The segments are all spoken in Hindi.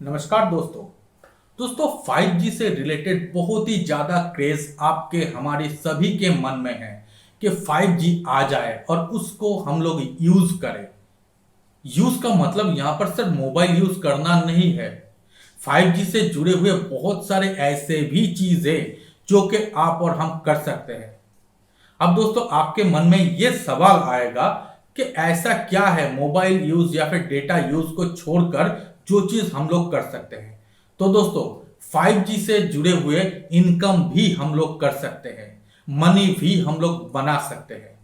नमस्कार दोस्तों। 5G से रिलेटेड बहुत ही ज्यादा क्रेज आपके हमारे सभी के मन में है कि 5G आ जाए और उसको हम लोग यूज करें। यूज का मतलब यहां पर सिर्फ मोबाइल यूज करना नहीं है। 5G से जुड़े हुए बहुत सारे ऐसे भी चीजें जो कि आप और हम कर सकते हैं। अब दोस्तों आपके मन में ये सवाल आएगा कि ऐसा क्या है मोबाइल यूज या फिर डेटा यूज को छोड़कर जो चीज हम लोग कर सकते हैं। तो दोस्तों 5G से जुड़े हुए इनकम भी हम लोग कर सकते हैं, मनी भी हम लोग बना सकते हैं।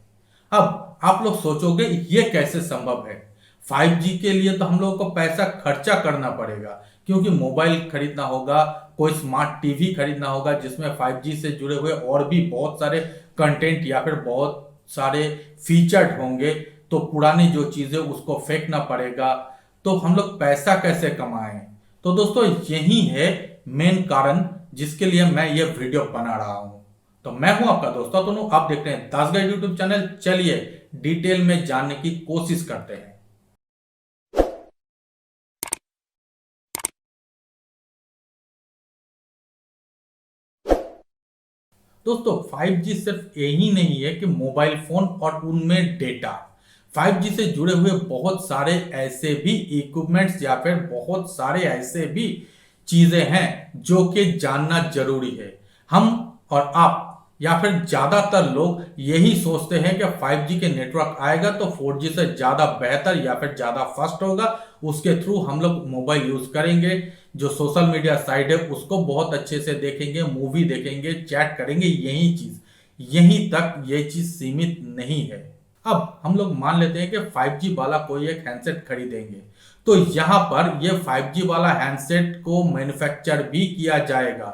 अब आप लोग सोचोगे ये कैसे संभव है। 5G के लिए तो हम लोगों को पैसा खर्चा करना पड़ेगा, क्योंकि मोबाइल खरीदना होगा, कोई स्मार्ट टीवी खरीदना होगा जिसमें 5G से जुड़े हुए और भी बहुत सारे कंटेंट या फिर बहुत सारे फीचर्ड होंगे। तो पुरानी जो चीजें उसको फेंकना पड़ेगा। तो हम लोग पैसा कैसे कमाएं। तो दोस्तों यही है मेन कारण जिसके लिए मैं ये वीडियो बना रहा हूं। तो मैं हूं आपका दोस्त तनु, आप देख रहे हैं दासगढ़ यूट्यूब चैनल। चलिए डिटेल में जानने की कोशिश करते हैं। दोस्तों 5G सिर्फ यही नहीं है कि मोबाइल फोन और उनमें डेटा। 5G से जुड़े हुए बहुत सारे ऐसे भी इक्विपमेंट्स या फिर बहुत सारे ऐसे भी चीजें हैं जो कि जानना जरूरी है। हम और आप या फिर ज्यादातर लोग यही सोचते हैं कि 5G के नेटवर्क आएगा तो 4G से ज्यादा बेहतर या फिर ज्यादा फास्ट होगा, उसके थ्रू हम लोग मोबाइल यूज करेंगे, जो सोशल मीडिया साइट है उसको बहुत अच्छे से देखेंगे, मूवी देखेंगे, चैट करेंगे। यही चीज यहीं तक ये चीज सीमित नहीं है। अब हम लोग मान लेते हैं कि 5G वाला कोई एक हैंडसेट खरीदेंगे, तो यहाँ पर ये 5G वाला हैंडसेट को मैन्युफैक्चर भी किया जाएगा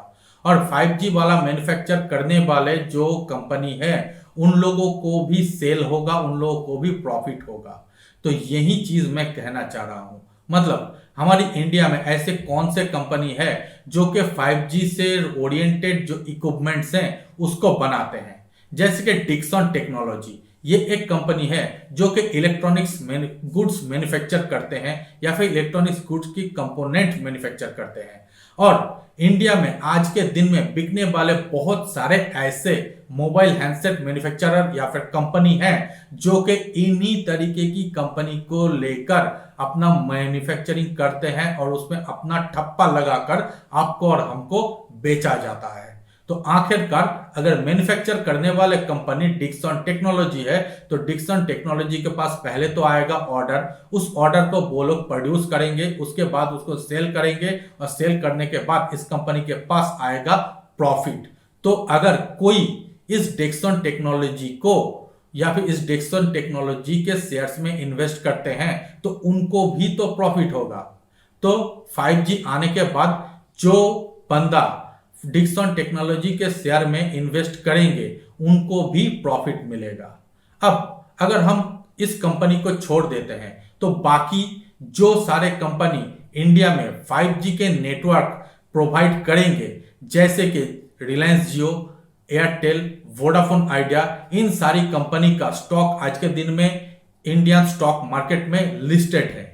और 5G वाला मैन्युफैक्चर करने वाले जो कंपनी है उन लोगों को भी सेल होगा, उन लोगों को भी प्रॉफिट होगा। तो यही चीज मैं कहना चाह रहा हूं। मतलब हमारी इंडिया में ऐसे कौन से कंपनी है जो कि 5G से ओरिएंटेड जो इक्विपमेंट्स हैं उसको बनाते हैं। जैसे कि डिक्सन टेक्नोलॉजी, ये एक कंपनी है जो कि इलेक्ट्रॉनिक्स गुड्स मैन्युफैक्चर करते हैं या फिर इलेक्ट्रॉनिक्स गुड्स की कंपोनेंट मैन्युफैक्चर करते हैं। और इंडिया में आज के दिन में बिकने वाले बहुत सारे ऐसे मोबाइल हैंडसेट मैन्युफैक्चरर या फिर कंपनी हैं जो कि इन्हीं तरीके की कंपनी को लेकर अपना मैन्युफैक्चरिंग करते हैं और उसमें अपना ठप्पा लगाकर आपको और हमको बेचा जाता है। तो आखिरकार अगर मैन्युफैक्चर करने वाले कंपनी डिक्सन टेक्नोलॉजी है तो डिक्सन टेक्नोलॉजी के पास पहले तो आएगा ऑर्डर, उस ऑर्डर को वो लोग प्रोड्यूस करेंगे, उसके बाद उसको सेल करेंगे और सेल करने के बाद इस कंपनी के पास आएगा प्रॉफिट। तो अगर कोई इस डिक्सन टेक्नोलॉजी को या फिर इस डिक्सन टेक्नोलॉजी के शेयर्स में इन्वेस्ट करते हैं तो उनको भी तो प्रॉफिट होगा। तो 5G आने के बाद जो बंदा डिक्सन टेक्नोलॉजी के शेयर में इन्वेस्ट करेंगे उनको भी प्रॉफिट मिलेगा। अब अगर हम इस कंपनी को छोड़ देते हैं तो बाकी जो सारे कंपनी इंडिया में 5G के नेटवर्क प्रोवाइड करेंगे, जैसे कि रिलायंस जियो, एयरटेल, वोडाफोन आइडिया, इन सारी कंपनी का स्टॉक आज के दिन में इंडियन स्टॉक मार्केट में लिस्टेड है।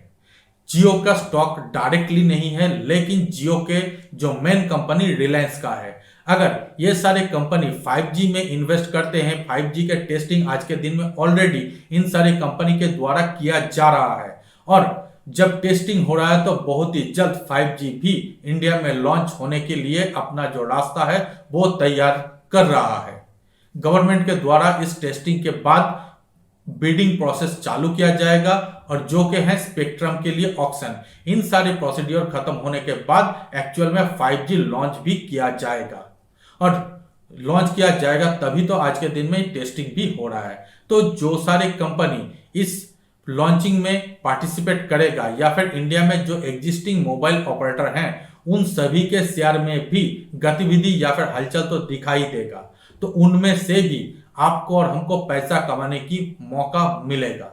जियो का स्टॉक डायरेक्टली नहीं है, लेकिन जियो के जो मेन कंपनी रिलायंस का है। अगर ये सारे कंपनी 5G में इन्वेस्ट करते हैं, 5G के टेस्टिंग आज के दिन में ऑलरेडी इन सारी कंपनी के द्वारा किया जा रहा है और जब टेस्टिंग हो रहा है तो बहुत ही जल्द 5G भी इंडिया में लॉन्च होने के लिए अपना जो रास्ता है वो तैयार कर रहा है। गवर्नमेंट के द्वारा इस टेस्टिंग के बाद बिडिंग प्रोसेस चालू किया जाएगा और जो कि है स्पेक्ट्रम के लिए ऑक्शन। इन सारे प्रोसीड्योर खत्म होने के बाद एक्चुअल में 5G लॉन्च भी किया जाएगा और लॉन्च किया जाएगा तभी तो आज के दिन में टेस्टिंग भी हो रहा है। तो जो सारे कंपनी इस लॉन्चिंग में पार्टिसिपेट करेगा या फिर इंडिया में जो एग्जिस्टिंग मोबाइल ऑपरेटर हैं उन सभी के शेयर में भी गतिविधि या फिर हलचल तो दिखाई देगा। तो उनमें से भी आपको और हमको पैसा कमाने की मौका मिलेगा।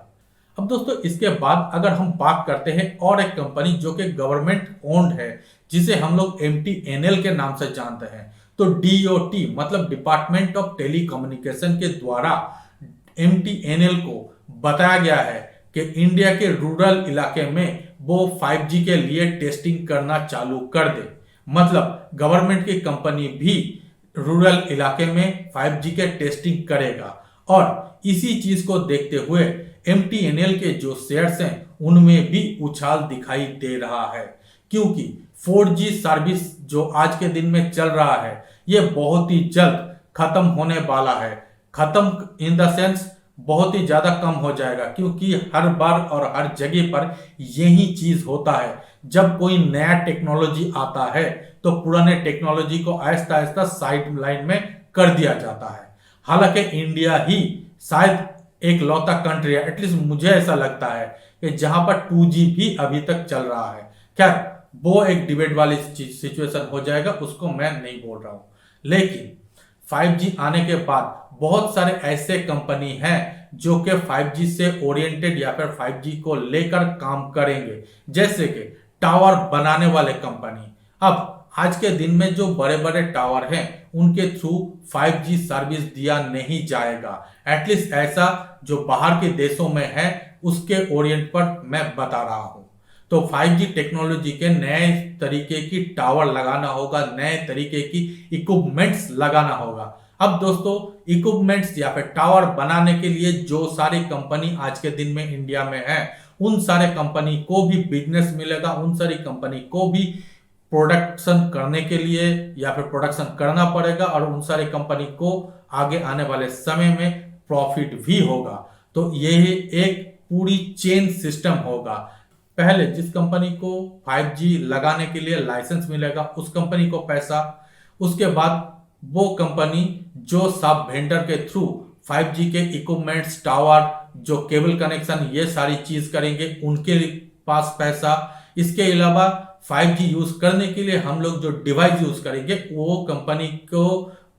अब दोस्तों इसके बाद अगर हम बात करते हैं और एक कंपनी जो कि गवर्नमेंट ओन्ड है, जिसे हम लोग MTNL के नाम से जानते हैं। तो DOT मतलब डिपार्टमेंट ऑफ टेलीकम्युनिकेशन के द्वारा MTNL को बताया गया है कि इंडिया के रूरल इलाके में वो 5G के लिए टेस्टिंग करना चालू कर दे। मतलब गवर्नमेंट की कंपनी भी रूरल इलाके में 5G के टेस्टिंग करेगा। और इसी चीज को देखते हुए MTNL के जो शेयर्स हैं उनमें भी उछाल दिखाई दे रहा है, क्योंकि 4G सर्विस जो आज के दिन में चल रहा है ये बहुत ही जल्द खत्म होने वाला है। खत्म इन द सेंस बहुत ही ज्यादा कम हो जाएगा, क्योंकि हर बार और हर जगह पर यही चीज होता है। जब कोई नया टेक्नोलॉजी आता है तो पुराने टेक्नोलॉजी को आहिस्ता आहिस्ता साइड लाइन में कर दिया जाता है। हालांकि इंडिया ही शायद एक लौता कंट्री है, एटलीस्ट मुझे ऐसा लगता है, कि जहां पर 2G भी अभी तक चल रहा है। खैर वो एक डिबेट वाली सिचुएशन हो जाएगा, उसको मैं नहीं बोल रहा हूं। लेकिन 5G आने के बाद बहुत सारे ऐसे कंपनी हैं जो कि 5G से ओरिएंटेड या फिर 5G को लेकर काम करेंगे, जैसे कि टावर बनाने वाले कंपनी। अब आज के दिन में जो बड़े बड़े टावर हैं उनके थ्रू 5G सर्विस दिया नहीं जाएगा, एटलीस्ट ऐसा जो बाहर के देशों में है उसके ओरिएंट पर मैं बता रहा हूं। तो 5G टेक्नोलॉजी के नए तरीके की टावर लगाना होगा, नए तरीके की इक्विपमेंट्स लगाना होगा। अब दोस्तों इक्विपमेंट्स या फिर टावर बनाने के लिए जो सारी कंपनी आज के दिन में इंडिया में है उन सारे कंपनी को भी बिजनेस मिलेगा, उन सारी कंपनी को भी प्रोडक्शन करने के लिए या फिर प्रोडक्शन करना पड़ेगा, और उन सारी कंपनी को आगे आने वाले समय में प्रॉफिट भी होगा। तो ये एक पूरी चेन सिस्टम होगा। पहले जिस कंपनी को 5G लगाने के लिए लाइसेंस मिलेगा उस कंपनी को पैसा, उसके बाद वो कंपनी जो सब वेंडर के थ्रू 5G के इक्विपमेंट्स, टावर, जो केबल कनेक्शन, ये सारी चीज करेंगे उनके पास पैसा। इसके अलावा 5G यूज करने के लिए हम लोग जो डिवाइस यूज करेंगे वो कंपनी को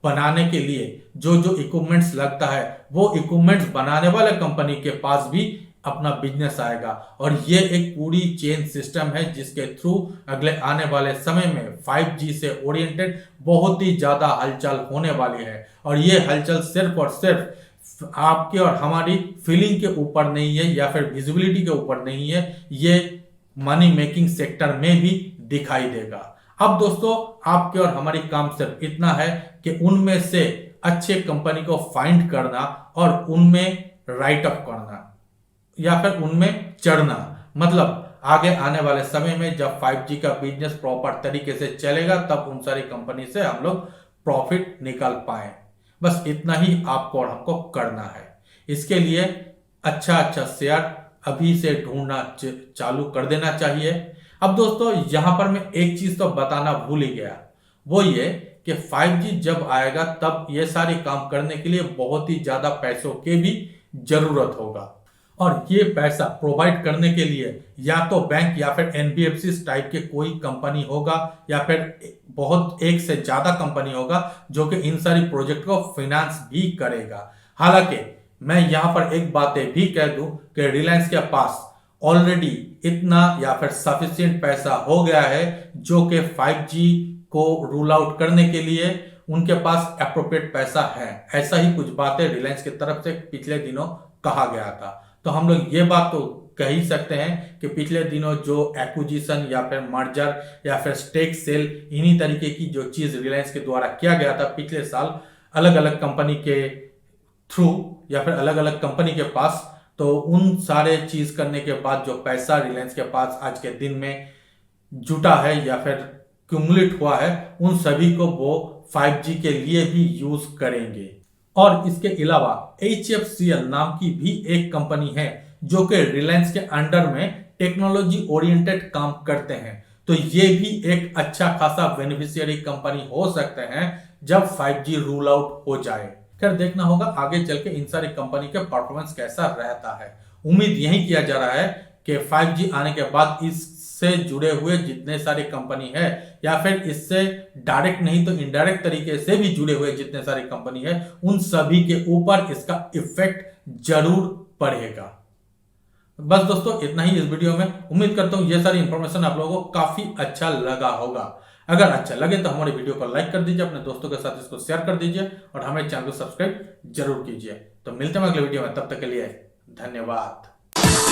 बनाने के लिए जो जो इक्विपमेंट्स लगता है वो इक्विपमेंट्स बनाने वाले कंपनी के पास भी अपना बिजनेस आएगा। और ये एक पूरी चेन सिस्टम है जिसके थ्रू अगले आने वाले समय में 5G से ओरिएंटेड बहुत ही ज्यादा हलचल होने वाली है। और ये हलचल सिर्फ और सिर्फ आपके और हमारी फीलिंग के ऊपर नहीं है या फिर विजिबिलिटी के ऊपर नहीं है, ये मनी मेकिंग सेक्टर में भी दिखाई देगा। अब दोस्तों आपके और हमारी काम सिर्फ इतना है कि उनमें से अच्छे कंपनी को फाइंड करना और उनमें राइट अप करना या फिर उनमें चढ़ना। मतलब आगे आने वाले समय में जब 5G का बिजनेस प्रॉपर तरीके से चलेगा तब उन सारी कंपनी से हम लोग प्रॉफिट निकाल पाए। बस इतना ही आपको और हमको करना है। इसके लिए अच्छा अच्छा शेयर अभी से ढूंढना चालू कर देना चाहिए। अब दोस्तों यहां पर मैं एक चीज तो बताना भूल ही गया, वो ये कि 5G जब आएगा तब ये सारे काम करने के लिए बहुत ही ज्यादा पैसों की भी जरूरत होगा। और ये पैसा प्रोवाइड करने के लिए या तो बैंक या फिर NBFC टाइप के कोई कंपनी होगा या फिर बहुत एक से ज्यादा कंपनी होगा जो कि इन सारी प्रोजेक्ट को फाइनेंस भी करेगा। हालांकि मैं यहां पर एक बात भी कह दूं कि रिलायंस के पास ऑलरेडी इतना या फिर सफिशिएंट पैसा हो गया है जो कि 5G को रूल आउट करने के लिए उनके पास एप्रोप्रिएट पैसा है। ऐसा ही कुछ बातें रिलायंस की तरफ से पिछले दिनों कहा गया था। तो हम लोग ये बात तो कह ही सकते हैं कि पिछले दिनों जो एक्विजिशन या फिर मर्जर या फिर स्टेक सेल इन्हीं तरीके की जो चीज रिलायंस के द्वारा किया गया था पिछले साल अलग अलग कंपनी के थ्रू या फिर अलग अलग कंपनी के पास, तो उन सारे चीज करने के बाद जो पैसा रिलायंस के पास आज के दिन में जुटा है या फिर क्यूमुलेट हुआ है उन सभी को वो 5G के लिए भी यूज करेंगे। और इसके अलावा HFCL नाम की भी एक कंपनी है जो कि रिलायंस के अंडर में टेक्नोलॉजी ओरिएंटेड काम करते हैं। तो ये भी एक अच्छा खासा बेनिफिशियरी कंपनी हो सकते हैं जब 5G रूल आउट हो जाए। खैर देखना होगा आगे चल के इन सारी कंपनी का परफॉर्मेंस कैसा रहता है। उम्मीद यही किया जा रहा है कि 5G आने के बाद इससे जुड़े हुए जितने सारे कंपनी है या फिर इससे डायरेक्ट नहीं तो इनडायरेक्ट तरीके से भी जुड़े हुए जितने सारे कंपनी है उन सभी के ऊपर इसका इफेक्ट जरूर पड़ेगा। बस दोस्तों इतना ही इस वीडियो में। उम्मीद करता हूं ये सारी इंफॉर्मेशन आप लोगों को काफी अच्छा लगा होगा। अगर अच्छा लगे तो हमारे वीडियो को लाइक कर दीजिए, अपने दोस्तों के साथ इसको शेयर कर दीजिए और हमारे चैनल को सब्सक्राइब जरूर कीजिए। तो मिलते हैं अगले वीडियो में, तब तक के लिए धन्यवाद।